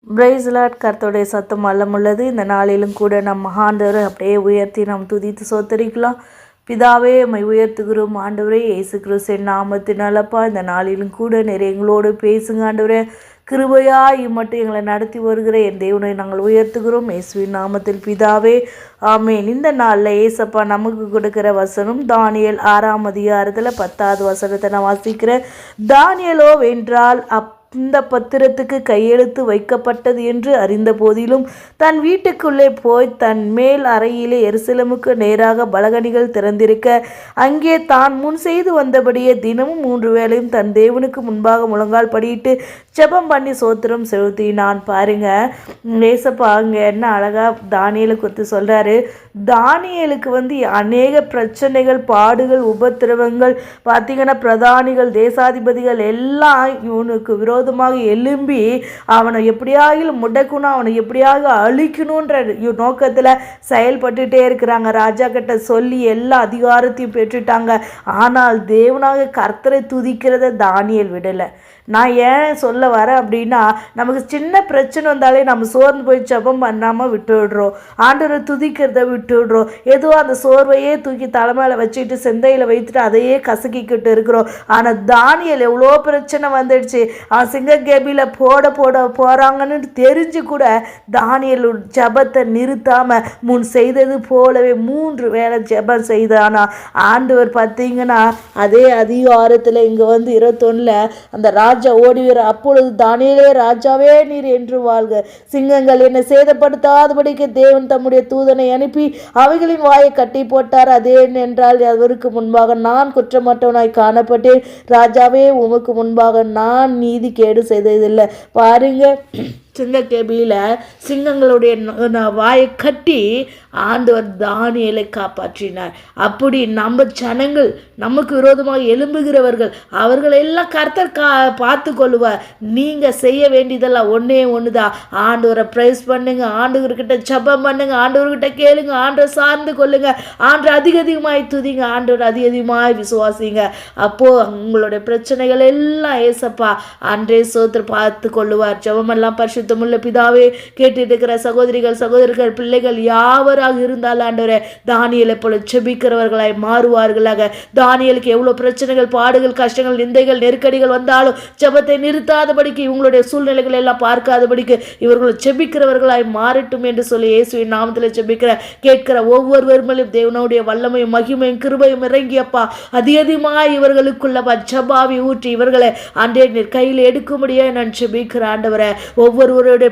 Price Lord. கர்த்தருடைய சத்தம் வல்லமுள்ளது. இந்த நாளிலும் கூட நம் ஆண்டவரை அப்படியே உயர்த்தி நாம் துதித்து சோத்தரிக்கலாம். பிதாவே உம்மை உயர்த்துகிறோம் ஆண்டவரே. இயேசு கிறிஸ்துவின் நாமத்தினாலப்பா இந்த நாளிலும் கூட நிறைய எங்களோடு பேசுங்க ஆண்டவரே. கிருபையாய் மட்டும் எங்களை நடத்தி வருகிற என் தேவனை நாங்கள் உயர்த்துகிறோம் இயேசுவின் நாமத்தில் பிதாவே, ஆமேன். இந்த நாளில் ஏசப்பா நமக்கு கொடுக்கிற வசனம் தானியேல் 6ஆம் அதிகாரத்தில் 10வது வசனத்தை நான் வாசிக்கிறேன். தானியேலோ வென்றால் இந்த பத்திரத்துக்கு கையெழுத்து வைக்கப்பட்டது என்று அறிந்த போதிலும் தன் வீட்டுக்குள்ளே போய் தன் மேல் அறையிலே எருசலேமுக்கு நேராக பலகணிகள் திறந்திருக்க அங்கே தான் முன் செய்து வந்தபடியே தினமும் 3 வேளையும் தன் தேவனுக்கு முன்பாக முழங்கால் படியிட்டு ஜெபம் பண்ணி சோத்திரம் செலுத்தினான். பாருங்க, ஏசப்பா அங்கே என்ன அழகா தானியேலை குறித்து சொல்றாரு. தானியேலுக்கு அநேக பிரச்சனைகள், பாடுகள், உபத்திரவங்கள் பார்த்தீங்கன்னா பிரதானிகள், தேசாதிபதிகள் எல்லாம் இவனுக்கு விரோதமாக எழும்பி அவனை எப்படியாகிலும் முடக்கணும், அவனை எப்படியாக அழிக்கணுன்ற நோக்கத்தில் செயல்பட்டுட்டே இருக்கிறாங்க. ராஜா கிட்ட சொல்லி எல்லா அதிகாரத்தையும் பெற்றுட்டாங்க. ஆனால் தேவனாக கர்த்தரை துதிக்கிறத தானியேல் விடலை. நான் ஏன் சொல்ல வரேன் அப்படின்னா, நமக்கு சின்ன பிரச்சனை வந்தாலே நம்ம சோர்ந்து போய் ஜெபம் பண்ணாமல் விட்டுவிடுறோம். ஆண்டவரை துதிக்கிறத விட்டுவிடுறோம். ஏதோ அந்த சோர்வையே தூக்கி தலைமையில் வச்சுக்கிட்டு செந்தையில் வைத்துட்டு அதையே கசக்கிக்கிட்டு இருக்கிறோம். ஆனால் தானியேல் எவ்வளோ பிரச்சனை வந்துடுச்சு, சிங்கக்கேபியில் போகிறாங்கன்னு தெரிஞ்சு கூட தானியேல் ஜெபத்தை நிறுத்தாமல் முன் செய்தது போலவே 3 வேளை ஜெபம் செய்தானா. ஆண்டவர் பார்த்தீங்கன்னா அதே அதிகாரத்தில் இங்கே 21 அந்த ராஜா ஓடிவர, அப்பொழுது தானியேலே ராஜாவே நீர் என்று வாழ்க, சிங்கங்கள் என்னை சேதப்படுத்தாதபடிக்கு தேவன் தம்முடைய தூதனை அனுப்பி அவைகளின் வாயை கட்டி போட்டார். அதே என்றால் அவருக்கு முன்பாக நான் குற்றமற்றவனாய் காணப்பட்டேன். ராஜாவே உமக்கு முன்பாக நான் நீதி கேடு செய்ததில்லை. பாருங்க, சிங்கக்கேபியில் சிங்கங்களுடைய வாயை கட்டி ஆண்டவர் தானியேலை காப்பாற்றினார். அப்படி நம்ம ஜனங்கள், நமக்கு விரோதமாக எழும்புகிறவர்கள், அவர்களெல்லாம் கர்த்தர் பார்த்து கொள்ளுவார். நீங்கள் செய்ய வேண்டியதெல்லாம் ஒன்று தான். ஆண்டவரை ப்ரைஸ் பண்ணுங்க, ஆண்டவர்கிட்ட ஜெபம் பண்ணுங்க, ஆண்டவர்கிட்ட கேளுங்க, ஆண்டவரை சார்ந்து கொள்ளுங்க, ஆண்டவர் அதிகமாய் துதிங்க, ஆண்டவர் அதிகமாய் விசுவாசிங்க. அப்போது உங்களுடைய பிரச்சனைகள் எல்லாம் ஏசப்பா அன்றே சோத்திர பார்த்து கொள்ளுவார். ஜெபமெல்லாம் பரிசுத்தமுள்ள பிதாவே, கேட்டிருக்கிற சகோதரிகள், சகோதரர்கள், பிள்ளைகள் யாவராக இருந்தாலும் ஆண்டவரே தானியேலை போல ஜெபிக்கிறவர்களாய் மாறுவார்களாக. தானியேலுக்கு எவ்வளோ பிரச்சனைகள், பாடுகள், கஷ்டங்கள், நிந்தைகள், நெருக்கடிகள் வந்தாலும் ஜெபத்தை நிறுத்தாதபடிக்கு, இவங்களுடைய சூழ்நிலைகள் எல்லாம் பார்க்காதபடிக்கு இவர்கள் ஜெபிக்கிறவர்களாய் மாறட்டும் என்று சொல்லி இயேசுவின் நாமத்தில் ஜெபிக்கிற கேட்கிற ஒவ்வொருவரும் தேவனுடைய வல்லமையும் மகிமையும் கிருபையும் இறங்கியப்பா அதிகமாய் இவர்களுக்குள்ள ஜெபாவி ஊற்றி இவர்களை அன்றே கையில் எடுக்கும்படியே நான் ஜெபிக்கிற ஆண்டவரே. ஒவ்வொருவருடைய